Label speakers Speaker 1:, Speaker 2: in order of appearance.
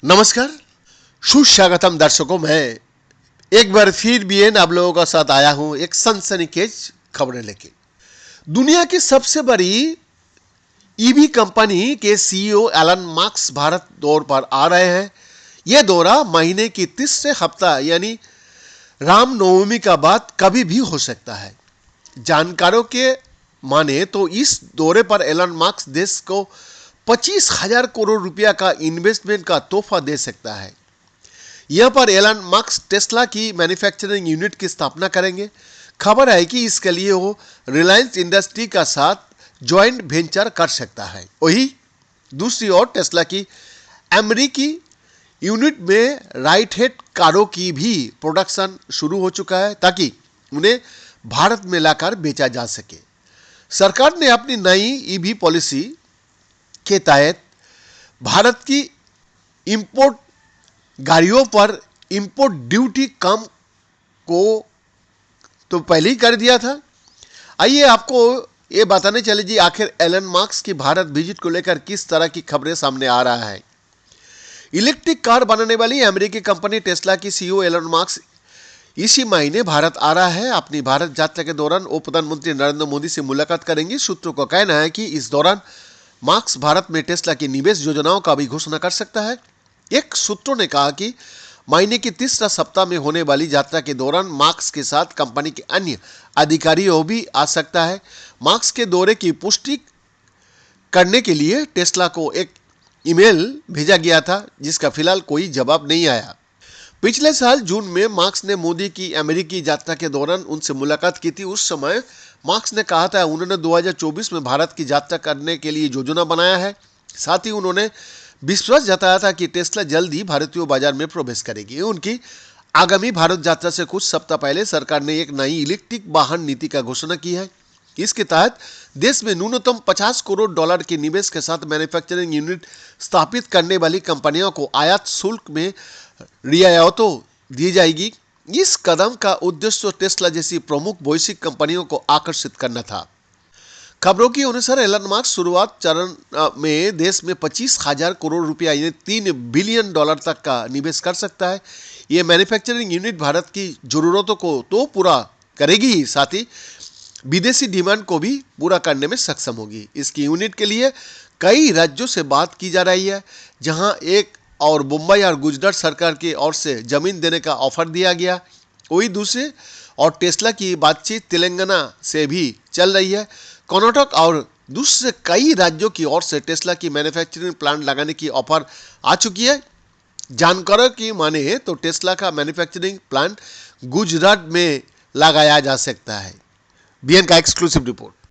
Speaker 1: नमस्कार, सुस्वागतम दर्शकों। मैं एक बार फिर बीएन आप लोगों का साथ आया हूं एक सनसनीखेज खबरें लेके। दुनिया की सबसे बड़ी ईवी कंपनी के सीईओ एलन मस्क भारत दौरे पर आ रहे हैं। यह दौरा महीने की तीसरे हफ्ता यानी रामनवमी का बाद कभी भी हो सकता है। जानकारों के माने तो इस दौरे पर एलन मस्क देश को 25,000 करोड़ रुपया का इन्वेस्टमेंट का तोहफा दे सकता है। यहां पर एलन मस्क टेस्ला की मैन्युफैक्चरिंग यूनिट की स्थापना करेंगे। खबर है कि इसके लिए वो रिलायंस इंडस्ट्री का साथ ज्वाइंट वेंचर कर सकता है। वही दूसरी ओर टेस्ला की अमेरिकी यूनिट में राइट हैंड कारों की भी प्रोडक्शन शुरू हो चुका है ताकि उन्हें भारत में लाकर बेचा जा सके। सरकार ने अपनी नई ईवी पॉलिसी के तहत भारत की इंपोर्ट गाड़ियों पर इंपोर्ट ड्यूटी कम को तो पहले ही कर दिया था। आइए आपको ये बताने चले जी आखिर एलन मस्क की भारत विजिट को लेकर किस तरह की खबरें सामने आ रहा है। इलेक्ट्रिक कार बनाने वाली अमेरिकी कंपनी टेस्ला की सीईओ एलन मस्क इसी महीने भारत आ रहा है। अपनी भारत यात्रा के दौरान वो प्रधानमंत्री नरेंद्र मोदी से मुलाकात करेंगे। सूत्रों का कहना है कि इस दौरान मस्क भारत में टेस्ला की निवेश योजनाओं का भी घोषणा कर सकता है। एक सूत्रों ने कहा कि महीने की तीसरा सप्ताह में होने वाली यात्रा के दौरान मस्क के साथ कंपनी के अन्य अधिकारियों भी आ सकता है। मस्क के दौरे की पुष्टि करने के लिए टेस्ला को एक ईमेल भेजा गया था जिसका फिलहाल कोई जवाब नहीं आया। पिछले साल जून में मस्क ने मोदी की अमेरिकी यात्रा के दौरान उनसे मुलाकात की थी। उस समय मस्क ने कहा था उन्होंने 2024 में भारत की यात्रा करने के लिए योजना बनाया है। साथ ही उन्होंने विश्वास जताया था कि टेस्ला जल्द ही भारतीय बाजार में प्रवेश करेगी। उनकी आगामी भारत यात्रा से कुछ सप्ताह पहले सरकार ने एक नई इलेक्ट्रिक वाहन नीति का घोषणा की है। इसके तहत देश में न्यूनतम $50 करोड़ के निवेश के साथ मैन्युफैक्चरिंग यूनिट स्थापित करने वाली कंपनियों को आयात शुल्क में रियायतों दी जाएगी। इस कदम का उद्देश्य टेस्ला जैसी प्रमुख वैश्विक कंपनियों को आकर्षित करना था। खबरों के अनुसार एलन मस्क शुरुआत चरण में देश में 25,000 करोड़ रुपया यानी $3 बिलियन तक का निवेश कर सकता है। ये मैन्युफैक्चरिंग यूनिट भारत की जरूरतों को तो पूरा करेगी ही साथ ही विदेशी डिमांड को भी पूरा करने में सक्षम होगी। इसकी यूनिट के लिए कई राज्यों से बात की जा रही है, जहां एक और मुंबई और गुजरात सरकार की ओर से जमीन देने का ऑफर दिया गया। वही दूसरे और टेस्ला की बातचीत तेलंगाना से भी चल रही है। कर्नाटक और दूसरे कई राज्यों की ओर से टेस्ला की मैन्युफैक्चरिंग प्लांट लगाने की ऑफर आ चुकी है। जानकारों की माने तो टेस्ला का मैन्युफैक्चरिंग प्लांट गुजरात में लगाया जा सकता है। बीएन का एक्सक्लूसिव रिपोर्ट।